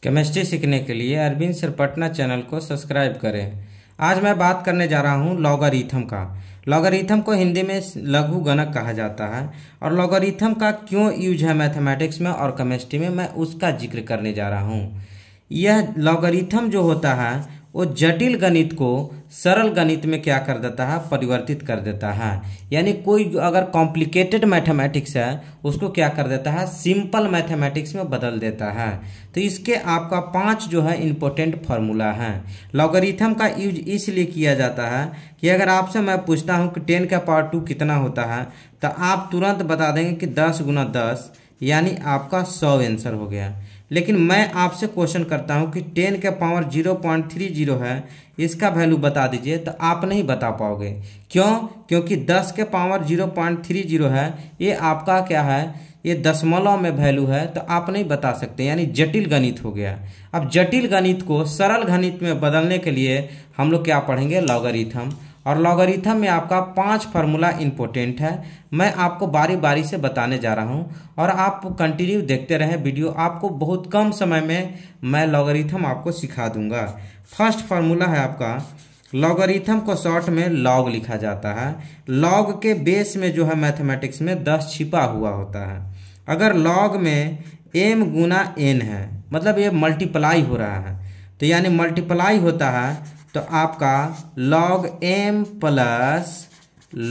Chemistry सीखने के लिए अरविंद सर पटना चैनल को सब्सक्राइब करें। आज मैं बात करने जा रहा हूँ लॉगरिथम का। लॉगरिथम को हिंदी में लघु गणक कहा जाता है और लॉगरिथम का क्यों यूज है मैथमेटिक्स में और केमिस्ट्री में, मैं उसका जिक्र करने जा रहा हूँ। यह लॉगरिथम जो होता है वो जटिल गणित को सरल गणित में क्या कर देता है, परिवर्तित कर देता है। यानी कोई अगर कॉम्प्लिकेटेड मैथमेटिक्स है उसको क्या कर देता है, सिंपल मैथमेटिक्स में बदल देता है। तो इसके आपका 5 जो है इम्पोर्टेंट फार्मूला है। लॉगरिथम का यूज इसलिए किया जाता है कि अगर आपसे मैं पूछता हूँ कि 10 का पावर 2 कितना होता है तो आप तुरंत बता देंगे कि 10 गुना 10 यानी आपका 100 आंसर हो गया। लेकिन मैं आपसे क्वेश्चन करता हूं कि 10 के पावर 0.30 है, इसका वैल्यू बता दीजिए, तो आप नहीं बता पाओगे। क्यों? क्योंकि 10 के पावर 0.30 है, ये आपका क्या है, ये दशमलव में वैल्यू है, तो आप नहीं बता सकते। यानी जटिल गणित हो गया। अब जटिल गणित को सरल गणित में बदलने के लिए हम लोग क्या पढ़ेंगे, लॉगरिथम। और लॉगरिथम में आपका 5 फार्मूला इंपॉर्टेंट है। मैं आपको बारी बारी से बताने जा रहा हूं और आप कंटिन्यू देखते रहें वीडियो। आपको बहुत कम समय में मैं लॉगरिथम आपको सिखा दूंगा। फर्स्ट फार्मूला है आपका, लॉगरिथम को शॉर्ट में लॉग लिखा जाता है। लॉग के बेस में जो है मैथमेटिक्स में 10 छिपा हुआ होता है। अगर लॉग में m गुना n है, मतलब ये मल्टीप्लाई हो रहा है, तो यानी मल्टीप्लाई होता है तो आपका log m plus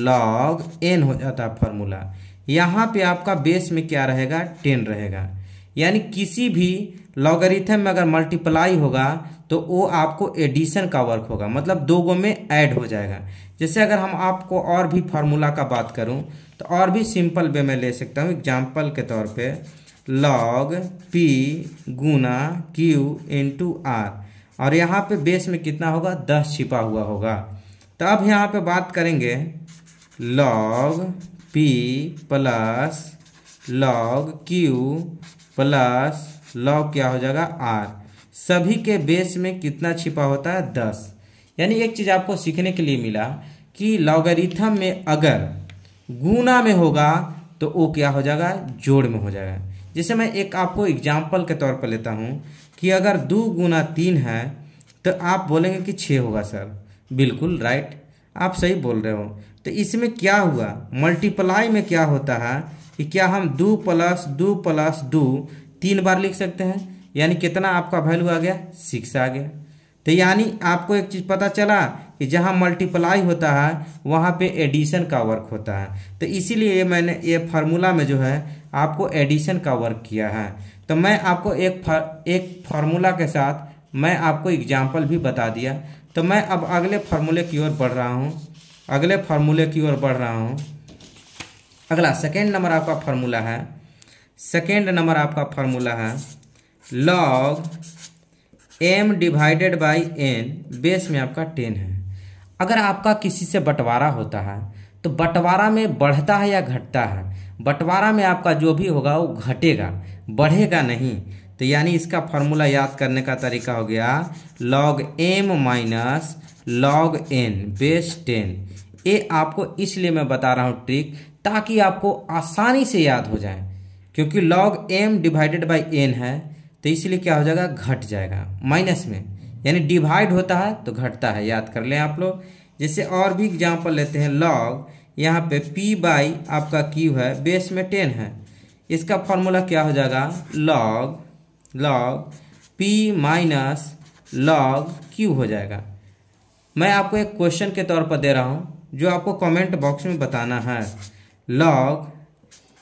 log n हो जाता है फार्मूला। यहाँ पे आपका बेस में क्या रहेगा, 10 रहेगा। यानी किसी भी लॉगरिथम में अगर मल्टीप्लाई होगा तो वो आपको एडिशन का वर्क होगा, मतलब दो गो में ऐड हो जाएगा। जैसे अगर हम आपको और भी फार्मूला का बात करूं तो और भी सिंपल वे में ले सकता हूं। एग्जाम्पल के तौर पे log p गुना q इंटू r, और यहाँ पे बेस में कितना होगा, 10 छिपा हुआ होगा। तो अब यहाँ पे बात करेंगे log p plus log q plus log क्या हो जाएगा r। सभी के बेस में कितना छिपा होता है, 10। यानी एक चीज़ आपको सीखने के लिए मिला कि लॉगरिथम में अगर गुना में होगा तो वो क्या हो जाएगा, जोड़ में हो जाएगा। जैसे मैं एक आपको एग्जाम्पल के तौर पर लेता हूँ कि अगर 2 गुना 3 है तो आप बोलेंगे कि 6 होगा सर। बिल्कुल राइट, आप सही बोल रहे हो। तो इसमें क्या हुआ, मल्टीप्लाई में क्या होता है कि क्या हम 2 प्लस 2 प्लस 2 3 बार लिख सकते हैं। यानी कितना आपका वैल्यू आ गया, 6 आ गया। तो यानी आपको एक चीज़ पता चला कि जहाँ मल्टीप्लाई होता है वहाँ पे एडिशन का वर्क होता है। तो इसीलिए मैंने ये फार्मूला में जो है आपको एडिशन का वर्क किया है। तो मैं आपको एक फार्मूला के साथ मैं आपको एग्जाम्पल भी बता दिया। तो मैं अब अगले फार्मूले की ओर बढ़ रहा हूँ। अगला सेकेंड नंबर आपका फार्मूला है log m divided by n, base में आपका 10 है। अगर आपका किसी से बंटवारा होता है तो बंटवारा में बढ़ता है या घटता है, बंटवारा में आपका जो भी होगा वो घटेगा, बढ़ेगा नहीं। तो यानी इसका फार्मूला याद करने का तरीका हो गया log m minus log n base 10। ये आपको इसलिए मैं बता रहा हूँ ट्रिक, ताकि आपको आसानी से याद हो जाए। क्योंकि log m divided by n है तो इसलिए क्या हो जाएगा, घट जाएगा माइनस में। यानी डिवाइड होता है तो घटता है, याद कर लें आप लोग। जैसे और भी एग्जाम्पल लेते हैं, log यहाँ पे p बाई आपका q है, बेस में 10 है। इसका फार्मूला क्या हो जाएगा, log p minus log q हो जाएगा। मैं आपको एक क्वेश्चन के तौर पर दे रहा हूँ जो आपको कमेंट बॉक्स में बताना है। log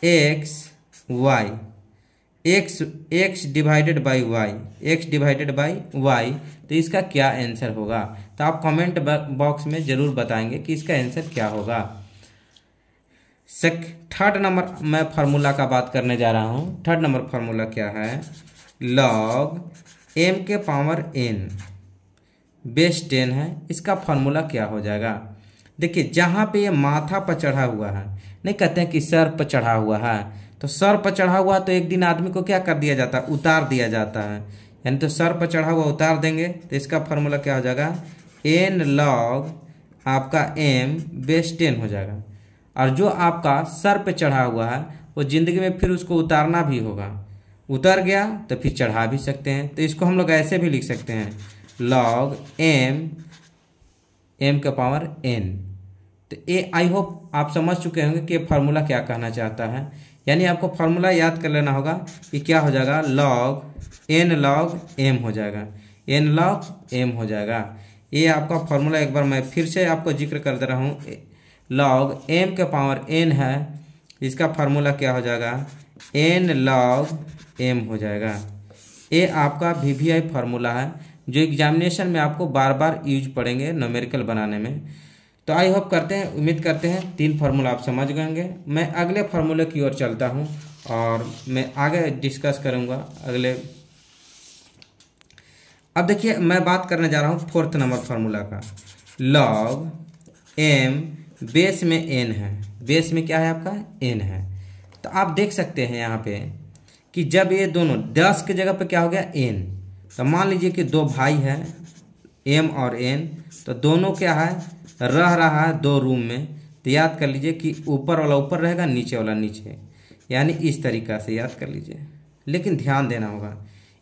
x y, x divided by y, तो इसका क्या आंसर होगा। तो आप कमेंट बॉक्स में ज़रूर बताएंगे कि इसका आंसर क्या होगा। थर्ड नंबर मैं फार्मूला का बात करने जा रहा हूँ। थर्ड नंबर फार्मूला क्या है, log m के पावर n बेस 10 है। इसका फार्मूला क्या हो जाएगा, देखिए जहाँ पे ये माथा पर चढ़ा हुआ है, नहीं कहते हैं कि सर पर चढ़ा हुआ है, तो सर पर चढ़ा हुआ तो एक दिन आदमी को क्या कर दिया जाता है, उतार दिया जाता है। यानी तो सर पर चढ़ा हुआ उतार देंगे तो इसका फार्मूला क्या हो जाएगा, n log आपका m बेस 10 हो जाएगा। और जो आपका सर पे चढ़ा हुआ है वो ज़िंदगी में फिर उसको उतारना भी होगा, उतर गया तो फिर चढ़ा भी सकते हैं। तो इसको हम लोग ऐसे भी लिख सकते हैं, log m का पावर n। तो ये आई होप आप समझ चुके होंगे कि ये फार्मूला क्या कहना चाहता है। यानी आपको फार्मूला याद कर लेना होगा कि क्या हो जाएगा, n log m हो जाएगा, n log m हो जाएगा। ये आपका फार्मूला एक बार मैं फिर से आपको जिक्र कर दे रहा हूँ, log m के पावर n है, इसका फार्मूला क्या हो जाएगा, n log m हो जाएगा। ये आपका VVI फार्मूला है जो एग्जामिनेशन में आपको बार बार यूज पड़ेंगे न्यूमेरिकल बनाने में। तो आई होप करते हैं, उम्मीद करते हैं 3 फार्मूला आप समझ गए होंगे। मैं अगले फार्मूले की ओर चलता हूं और मैं आगे डिस्कस करूंगा अगले। अब देखिए मैं बात करने जा रहा हूं 4th नंबर फार्मूला का। log m बेस में n है, बेस में क्या है आपका n है। तो आप देख सकते हैं यहाँ पे कि जब ये दोनों 10 की जगह पे क्या हो गया n, तो मान लीजिए कि 2 भाई हैं m और n, तो दोनों क्या है रह रहा है 2 रूम में। तो याद कर लीजिए कि ऊपर वाला ऊपर रहेगा, नीचे वाला नीचे, यानी इस तरीक़ा से याद कर लीजिए। लेकिन ध्यान देना होगा,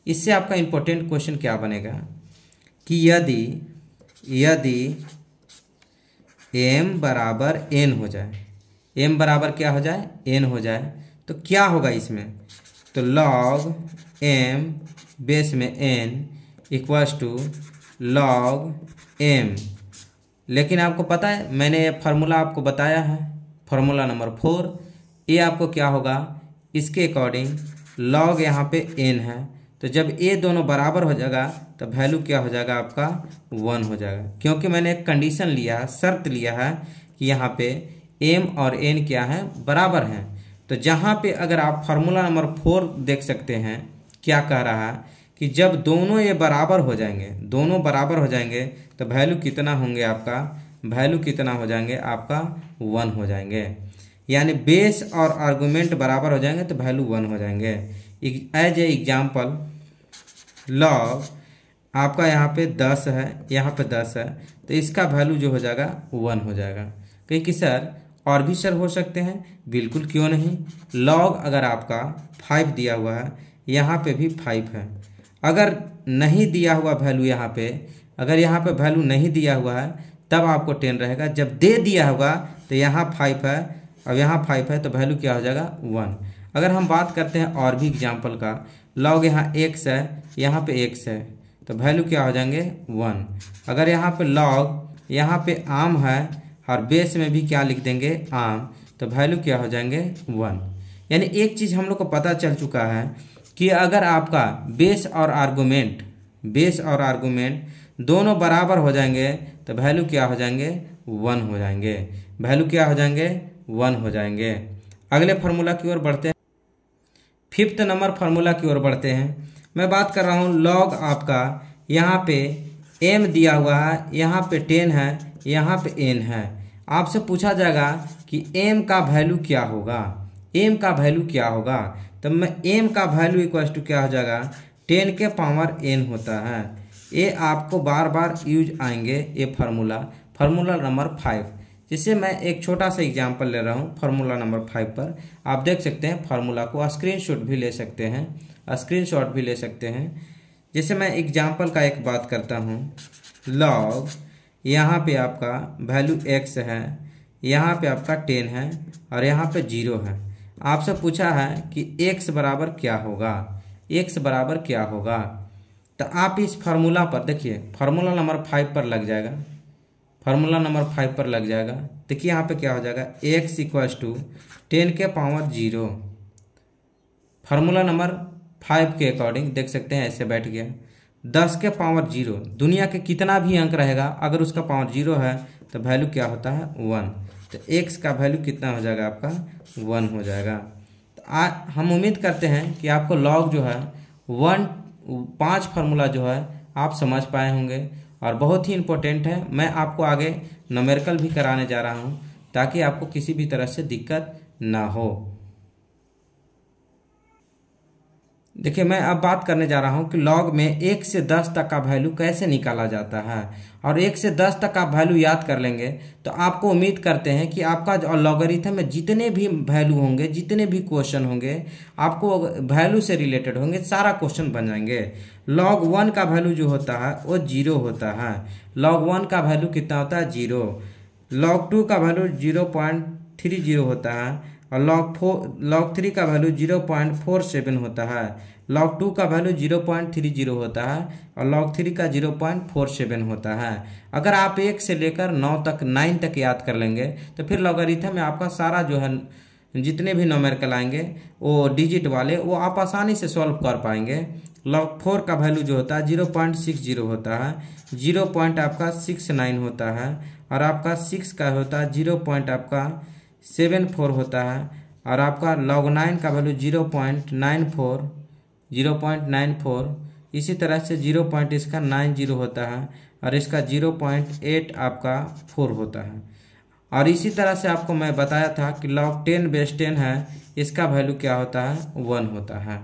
इससे आपका इम्पोर्टेंट क्वेश्चन क्या बनेगा कि यदि m बराबर n हो जाए, m बराबर क्या हो जाए n हो जाए, तो क्या होगा इसमें, तो log m बेस में n equals to log m। लेकिन आपको पता है मैंने ये फार्मूला आपको बताया है, फार्मूला नंबर 4। ये आपको क्या होगा, इसके अकॉर्डिंग log यहाँ पे n है, तो जब ये दोनों बराबर हो जाएगा तो वैल्यू क्या हो जाएगा आपका 1 हो जाएगा। क्योंकि मैंने एक कंडीशन लिया है, शर्त लिया है कि यहाँ पे m और n क्या है बराबर हैं। तो जहाँ पे अगर आप फार्मूला नंबर 4 देख सकते हैं क्या कह रहा है कि जब दोनों ये बराबर हो जाएंगे, दोनों बराबर हो जाएंगे तो वैल्यू कितना होंगे आपका, वैल्यू कितना हो जाएंगे आपका 1 हो जाएंगे। यानी बेस और आर्गुमेंट बराबर हो जाएंगे तो वैल्यू 1 हो जाएंगे। एज ए एग्जाम्पल log आपका यहाँ पे 10 है, यहाँ पे 10 है, तो इसका वैल्यू जो हो जाएगा 1 हो जाएगा। कहीं कि सर और भी सर हो सकते हैं, बिल्कुल क्यों नहीं। log अगर आपका 5 दिया हुआ है, यहाँ पे भी 5 है। अगर नहीं दिया हुआ वैल्यू यहाँ पे, अगर यहाँ पे वैल्यू नहीं दिया हुआ है तब आपको 10 रहेगा। जब दे दिया होगा तो यहाँ 5 है और यहाँ 5 है, तो वैल्यू क्या हो जाएगा 1। अगर हम बात करते हैं और भी एग्जाम्पल का, log यहाँ x है, यहाँ पे x है, तो वैल्यू क्या हो जाएंगे 1। अगर यहाँ पे log यहाँ पे आम है और बेस में भी क्या लिख देंगे आम, तो वैल्यू क्या हो जाएंगे 1। यानी एक चीज़ हम लोग को पता चल चुका है कि अगर आपका बेस और आर्गुमेंट दोनों बराबर हो जाएंगे तो वैल्यू क्या हो जाएंगे 1 हो जाएंगे, वैल्यू क्या हो जाएंगे 1 हो जाएंगे। अगले फार्मूला की ओर बढ़ते हैं, 5th नंबर फार्मूला की ओर बढ़ते हैं। मैं बात कर रहा हूँ log आपका यहाँ पे m दिया हुआ है, यहाँ पे 10 है, यहाँ पे n है। आपसे पूछा जाएगा कि m का वैल्यू क्या होगा, m का वैल्यू क्या होगा, तब मैं m का वैल्यू इक्वल टू क्या हो जाएगा 10 के पावर n होता है। ये आपको बार बार यूज आएंगे ये फार्मूला नंबर 5। जिससे मैं एक छोटा सा एग्जांपल ले रहा हूँ फार्मूला नंबर 5 पर। आप देख सकते हैं फार्मूला को, स्क्रीनशॉट भी ले सकते हैं, जैसे मैं एग्जांपल का एक बात करता हूँ। log यहाँ पे आपका वैल्यू x है, यहाँ पे आपका 10 है और यहाँ पे 0 है। आपसे पूछा है कि x बराबर क्या होगा, x बराबर क्या होगा। तो आप इस फार्मूला पर देखिए, फार्मूला नंबर 5 पर लग जाएगा, फार्मूला नंबर 5 पर लग जाएगा। देखिए यहाँ पे क्या हो जाएगा x इक्वल्स टू 10 के पावर 0। फार्मूला नंबर 5 के अकॉर्डिंग देख सकते हैं ऐसे बैठ गया। 10 के पावर 0, दुनिया के कितना भी अंक रहेगा अगर उसका पावर 0 है तो वैल्यू क्या होता है 1। तो x का वैल्यू कितना हो जाएगा आपका 1 हो जाएगा। तो हम उम्मीद करते हैं कि आपको log जो है 5 फार्मूला जो है आप समझ पाए होंगे और बहुत ही इम्पोर्टेंट है। मैं आपको आगे न्यूमेरिकल भी कराने जा रहा हूं ताकि आपको किसी भी तरह से दिक्कत ना हो। देखिए मैं अब बात करने जा रहा हूँ कि लॉग में 1 से 10 तक का वैल्यू कैसे निकाला जाता है। और 1 से 10 तक का वैल्यू याद कर लेंगे तो आपको उम्मीद करते हैं कि आपका लॉगरिथम में जितने भी वैल्यू होंगे, जितने भी क्वेश्चन होंगे, आपको वैल्यू से रिलेटेड होंगे, सारा क्वेश्चन बन जाएंगे। log 1 का वैल्यू जो होता है वो 0 होता है। log 1 का वैल्यू कितना होता है? 0। log 2 का वैल्यू 0.30 होता है। और log 3 का वैल्यू 0.47 होता है। log 2 का वैल्यू 0.30 होता है और log 3 का 0.47 होता है। अगर आप 1 से लेकर 9 तक याद कर लेंगे तो फिर लॉगरिथम में आपका सारा जो है जितने भी न्यूमेरिकल आएंगे वो डिजिट वाले वो आप आसानी से सॉल्व कर पाएंगे। log 4 का वैल्यू जो होता है 0.60 होता है। 0 पॉइंट आपका 69 होता है और आपका 6 का होता है 0.74 होता है। और आपका log 9 का वैल्यू 0.94 इसी तरह से 0.90 होता है और इसका 0.8 आपका 4 होता है। और इसी तरह से आपको मैं बताया था कि log 10 बेस 10 है, इसका वैल्यू क्या होता है? 1 होता है।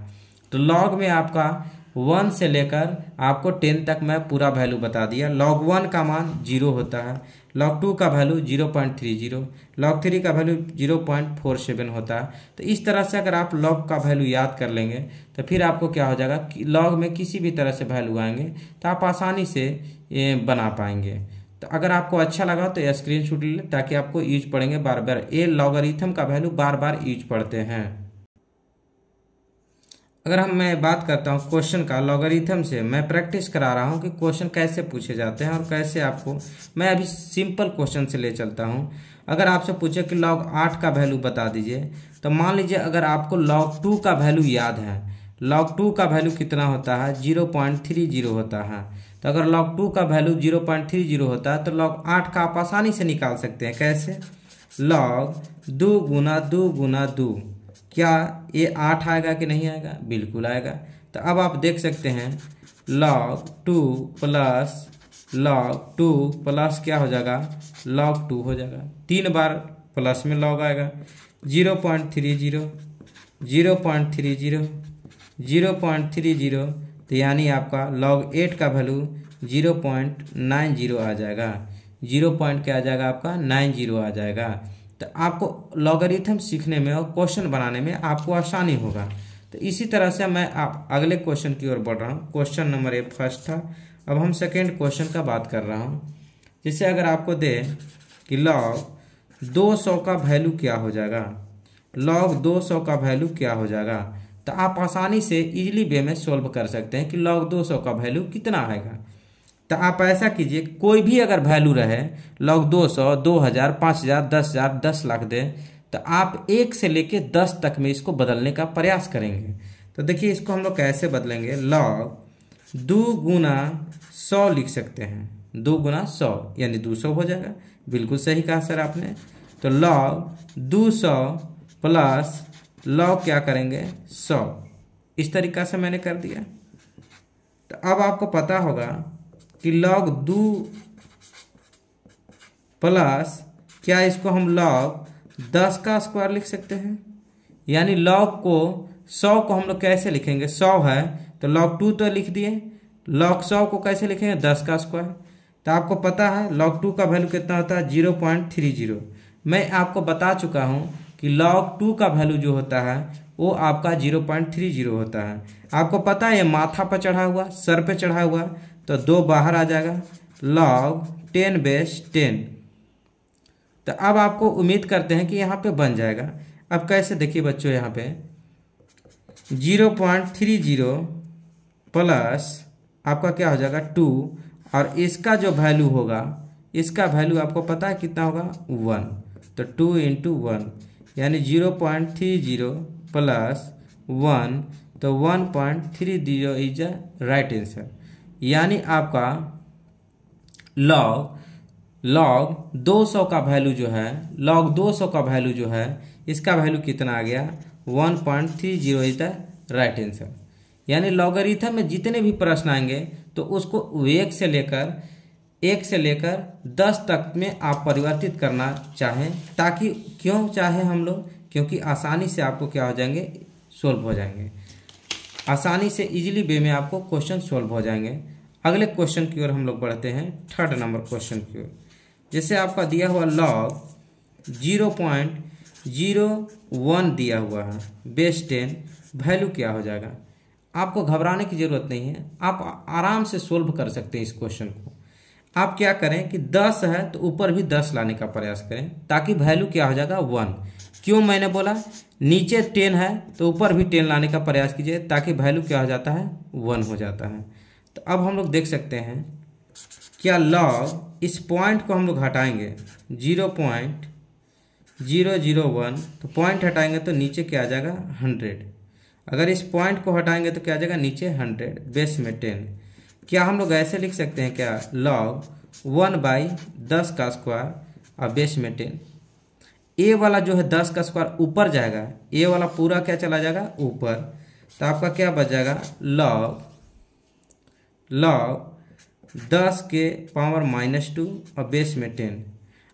तो log में आपका 1 से लेकर आपको 10 तक मैं पूरा वैल्यू बता दिया। log 1 का मान 0 होता है, log 2 का वैल्यू 0.30, log 3 का वैल्यू 0.47 होता है। तो इस तरह से अगर आप log का वैल्यू याद कर लेंगे तो फिर आपको क्या हो जाएगा कि log में किसी भी तरह से वैल्यू आएंगे तो आप आसानी से ये बना पाएंगे। तो अगर आपको अच्छा लगा तो ये स्क्रीनशॉट ले लें ताकि आपको यूज पढ़ेंगे बार बार। ये लॉगरिथम का वैल्यू बार बार यूज पढ़ते हैं। अगर मैं बात करता हूँ क्वेश्चन का, लॉगरिथम से मैं प्रैक्टिस करा रहा हूँ कि क्वेश्चन कैसे पूछे जाते हैं और कैसे आपको, मैं अभी सिंपल क्वेश्चन से ले चलता हूँ। अगर आपसे पूछे कि log 8 का वैल्यू बता दीजिए तो मान लीजिए अगर आपको log 2 का वैल्यू याद है, log 2 का वैल्यू कितना होता है? 0.30 होता है। तो अगर log 2 का वैल्यू 0.30 होता है तो log 8 का आप आसानी से निकाल सकते हैं। कैसे? log 2 गुना 2 गुना 2, क्या ये 8 आएगा कि नहीं आएगा? बिल्कुल आएगा। तो अब आप देख सकते हैं log 2 प्लस क्या हो जाएगा? log 2 हो जाएगा। 3 बार प्लस में log आएगा। 0.30 तो यानी आपका log 8 का वैल्यू 0.90 आ जाएगा। 0 पॉइंट क्या आ जाएगा? आपका 90 आ जाएगा। तो आपको लॉगरिथम सीखने में और क्वेश्चन बनाने में आपको आसानी होगा। तो इसी तरह से मैं आप अगले क्वेश्चन की ओर बढ़ रहा हूँ। क्वेश्चन नंबर 1 फर्स्ट था, अब हम सेकेंड क्वेश्चन का बात कर रहा हूँ। जैसे अगर आपको दे कि log 200 का वैल्यू क्या हो जाएगा, log 200 का वैल्यू क्या हो जाएगा, तो आप आसानी से इजीली वे में सोल्व कर सकते हैं कि log 200 का वैल्यू कितना आएगा। तो आप ऐसा कीजिए, कोई भी अगर वैल्यू रहे log 200, 2000, 5000, 10,000, 10 लाख दे तो आप 1 से लेके 10 तक में इसको बदलने का प्रयास करेंगे। तो देखिए इसको हम लोग कैसे बदलेंगे? log 2 गुना 100 लिख सकते हैं। 2 गुना 100 यानी 200 हो जाएगा। बिल्कुल सही कहा सर आपने। तो log 200 प्लस log क्या करेंगे? 100। इस तरीका से मैंने कर दिया। तो अब आपको पता होगा कि log 2 प्लस क्या इसको हम log 10 का स्क्वायर लिख सकते हैं। यानी log को 100 को हम लोग कैसे लिखेंगे? 100 है तो log 2 तो लिख दिए, log 100 को कैसे लिखेंगे? 10 का स्क्वायर। तो आपको पता है log 2 का वैल्यू कितना होता है? 0.30। मैं आपको बता चुका हूँ कि log 2 का वैल्यू जो होता है वो आपका 0.30 होता है। आपको पता है ये माथा पर चढ़ा हुआ, सर पे चढ़ा हुआ, तो 2 बाहर आ जाएगा। log 10 base 10। तो अब आपको उम्मीद करते हैं कि यहाँ पे बन जाएगा। अब कैसे देखिए बच्चों, यहाँ पे 0.30 प्लस आपका क्या हो जाएगा? 2 और इसका जो वैल्यू होगा, इसका वैल्यू आपको पता है कितना होगा? 1। तो 2 इंटू 1 यानी 0.30 प्लस 1, तो 1.30 इज द राइट आंसर। यानी आपका log 200 का वैल्यू जो है, log 200 का वैल्यू जो है, इसका वैल्यू कितना आ गया? 1.30 इज द राइट आंसर। यानी लॉगरिथम में जितने भी प्रश्न आएंगे तो उसको 1 से लेकर 10 तक में आप परिवर्तित करना चाहें, ताकि क्यों चाहे हम लोग, क्योंकि आसानी से आपको क्या हो जाएंगे? सोल्व हो जाएंगे। आसानी से इजीली वे में आपको क्वेश्चन सॉल्व हो जाएंगे। अगले क्वेश्चन की ओर हम लोग बढ़ते हैं, थर्ड नंबर क्वेश्चन की ओर। जैसे आपका दिया हुआ लॉग 0.01 दिया हुआ है, बेस 10, वैल्यू क्या हो जाएगा। आपको घबराने की ज़रूरत नहीं है, आप आराम से सोल्व कर सकते हैं इस क्वेश्चन को। आप क्या करें कि 10 है तो ऊपर भी 10 लाने का प्रयास करें, ताकि वैल्यू क्या हो जाएगा 1। क्यों मैंने बोला, नीचे 10 है तो ऊपर भी 10 लाने का प्रयास कीजिए, ताकि वैल्यू क्या हो जाता है 1 हो जाता है। तो अब हम लोग देख सकते हैं क्या लॉग, इस पॉइंट को हम लोग हटाएंगे 0.001, तो पॉइंट हटाएंगे तो नीचे क्या आ जाएगा 100। अगर इस पॉइंट को हटाएंगे तो क्या आ जाएगा नीचे 100, बेस में 10। क्या हम लोग ऐसे लिख सकते हैं क्या, लॉग 1/10 का स्क्वायर और बेस में 10। ए वाला जो है 10 का स्क्वायर ऊपर जाएगा, ए वाला पूरा क्या चला जाएगा ऊपर, तो आपका क्या बच जाएगा लॉग 10 के पावर -2 और बेस में 10।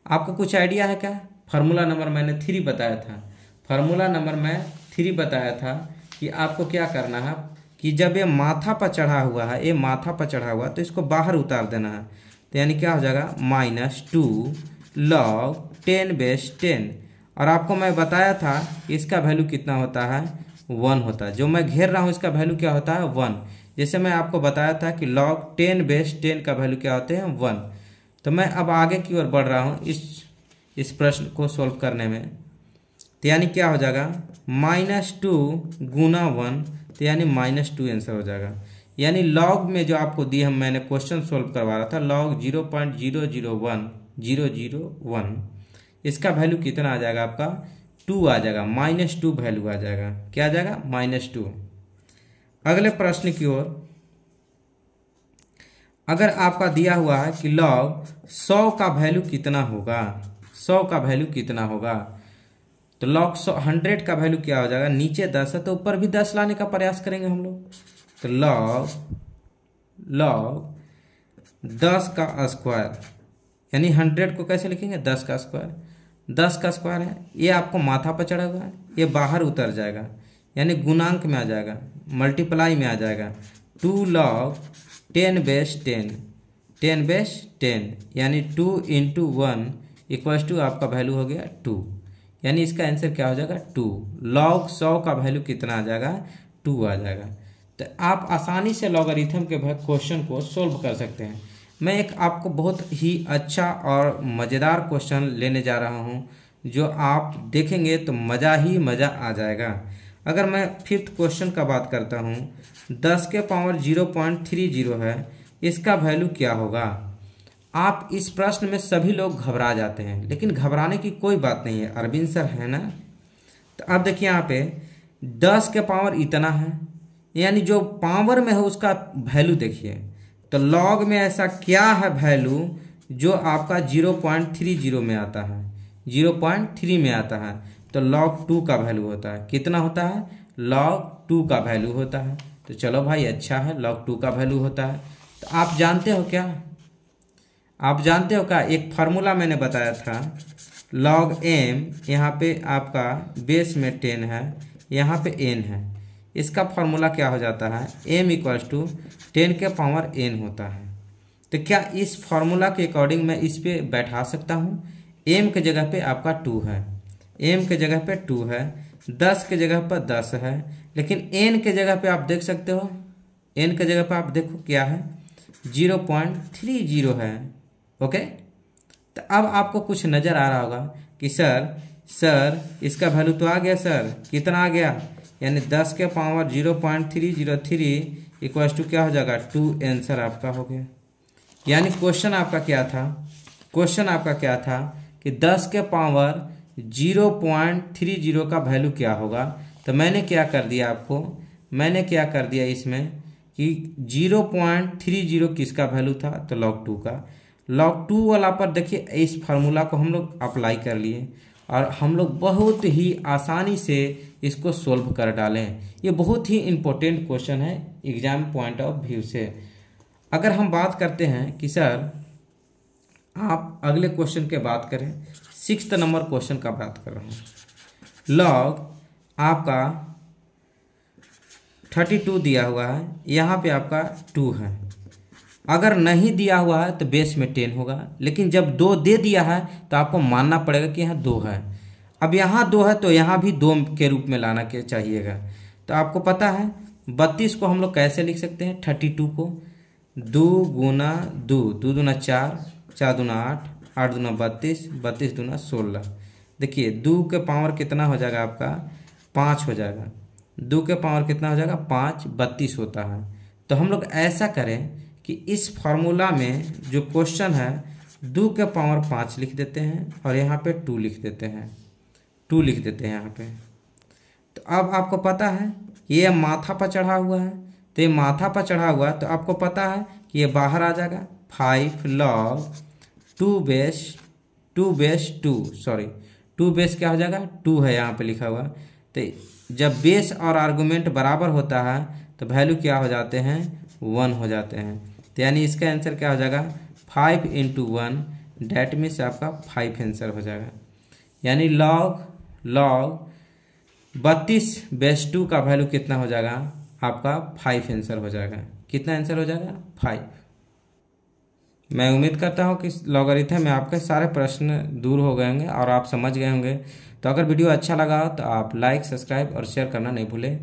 आपको कुछ आइडिया है क्या, फार्मूला नंबर मैंने 3 बताया था, फार्मूला नंबर मैं 3 बताया था कि आपको क्या करना है कि जब ये माथा पर चढ़ा हुआ है, ये माथा पर चढ़ा हुआ तो इसको बाहर उतार देना है। तो यानी क्या हो जाएगा -2 log 10 बेस 10। और आपको मैं बताया था कि इसका वैल्यू कितना होता है 1 होता है, जो मैं घेर रहा हूँ इसका वैल्यू क्या होता है 1। जैसे मैं आपको बताया था कि log 10 बेस 10 का वैल्यू क्या होते हैं 1। तो मैं अब आगे की ओर बढ़ रहा हूँ इस प्रश्न को सॉल्व करने में। तो यानी क्या हो जाएगा -2 गुना 1, तो यानी -2 आंसर हो जाएगा। यानी लॉग में जो आपको दी हम मैंने क्वेश्चन सॉल्व करवा रहा था, लॉग 0.001 इसका वैल्यू कितना आ जाएगा आपका 2 आ जाएगा, -2 वैल्यू आ जाएगा। क्या आ जाएगा -2। अगले प्रश्न की ओर, अगर आपका दिया हुआ है कि लॉग 100 का वैल्यू कितना होगा, 100 का वैल्यू कितना होगा, तो लॉग 100 का वैल्यू क्या हो जाएगा, नीचे 10 है तो ऊपर भी 10 लाने का प्रयास करेंगे हम लोग। तो लॉग 10 का स्क्वायर, यानी 100 को कैसे लिखेंगे 10 का स्क्वायर, 10 का स्क्वायर है, ये आपको माथा पर चढ़ा हुआ है, ये बाहर उतर जाएगा यानी गुणांक में आ जाएगा, मल्टीप्लाई में आ जाएगा। 2 log 10 बेस 10 यानी 2 × 1 = आपका वैल्यू हो गया 2। यानी इसका आंसर क्या हो जाएगा 2। log 100 का वैल्यू कितना आ जाएगा 2 आ जाएगा। तो आप आसानी से लॉगरिथम के क्वेश्चन को सोल्व कर सकते हैं। मैं एक आपको बहुत ही अच्छा और मज़ेदार क्वेश्चन लेने जा रहा हूं, जो आप देखेंगे तो मज़ा ही मज़ा आ जाएगा। अगर मैं 5th क्वेश्चन का बात करता हूं, 10 के पावर 0.30 है, इसका वैल्यू क्या होगा। आप इस प्रश्न में सभी लोग घबरा जाते हैं, लेकिन घबराने की कोई बात नहीं है, अरविंद सर है ना। तो अब देखिए यहाँ पे 10 के पावर इतना है, यानी जो पावर में है उसका वैल्यू देखिए। तो लॉग में ऐसा क्या है वैल्यू जो आपका 0.30 में आता है, 0.3 में आता है, तो log 2 का वैल्यू होता है। कितना होता है log 2 का वैल्यू होता है। तो चलो भाई अच्छा है, log 2 का वैल्यू होता है। तो आप जानते हो क्या, आप जानते हो क्या, एक फार्मूला मैंने बताया था log m, यहाँ पे आपका बेस में 10 है, यहाँ पे n है, इसका फार्मूला क्या हो जाता है m = 10 के पावर n होता है। तो क्या इस फार्मूला के अकॉर्डिंग मैं इस पे बैठा सकता हूँ। m के जगह पे आपका 2 है, m के जगह पे 2 है, 10 के जगह पर 10 है, लेकिन n के जगह पे आप देख सकते हो, n के जगह पे आप देखो क्या है 0.30 है। ओके, तो अब आपको कुछ नज़र आ रहा होगा कि सर इसका वैल्यू तो आ गया सर, कितना आ गया, यानी 10 के पावर 0.303 = क्या हो जाएगा 2 आंसर आपका हो गया। यानी क्वेश्चन आपका क्या था, क्वेश्चन आपका क्या था कि 10 के पावर 0.30 का वैल्यू क्या होगा। तो मैंने क्या कर दिया आपको, मैंने क्या कर दिया इसमें कि 0.30 किसका वैल्यू था, तो log 2 का। log 2 वाला पर देखिए इस फार्मूला को हम लोग अप्लाई कर लिए और हम लोग बहुत ही आसानी से इसको सोल्व कर डालें। ये बहुत ही इम्पोर्टेंट क्वेश्चन है एग्जाम पॉइंट ऑफ व्यू से। अगर हम बात करते हैं कि सर आप अगले क्वेश्चन के बात करें, 6th नंबर क्वेश्चन का बात कर रहा हूँ। लॉग आपका 32 दिया हुआ है, यहाँ पे आपका 2 है। अगर नहीं दिया हुआ है तो बेस में 10 होगा, लेकिन जब 2 दे दिया है तो आपको मानना पड़ेगा कि यहाँ 2 है। अब यहाँ 2 है तो यहाँ भी 2 के रूप में लाना के चाहिएगा। तो आपको पता है 32 को हम लोग कैसे लिख सकते हैं, 32 को 2 गुना 2, 2 दूना 4, 4 दूना 8, 8 दूना 32, 32 दूना 16। देखिए 2 के पावर कितना हो जाएगा आपका, 5 हो जाएगा। 2 के पावर कितना हो जाएगा, 5, 32 होता है। तो हम लोग ऐसा करें कि इस फॉर्मूला में जो क्वेश्चन है 2 के पावर 5 लिख देते हैं और यहाँ पे 2 लिख देते हैं, 2 लिख देते हैं यहाँ पे। तो अब आपको पता है ये माथा पर चढ़ा हुआ है, तो ये माथा पर चढ़ा हुआ है तो आपको पता है कि ये बाहर आ जाएगा। 5 log 2 बेस क्या हो जाएगा, 2 है यहाँ पे लिखा हुआ। तो जब बेस और आर्गुमेंट बराबर होता है तो वैल्यू क्या हो जाते हैं, 1 हो जाते हैं। तो यानी इसका आंसर क्या हो जाएगा, 5 × 1, डैट मीन्स आपका 5 आंसर हो जाएगा। यानी log 32 बेस 2 का वैल्यू कितना हो जाएगा आपका, 5 आंसर हो जाएगा। कितना आंसर हो जाएगा, 5। मैं उम्मीद करता हूँ कि लॉगरिथम में आपके सारे प्रश्न दूर हो गए होंगे और आप समझ गए होंगे। तो अगर वीडियो अच्छा लगा हो तो आप लाइक, सब्सक्राइब और शेयर करना नहीं भूलें।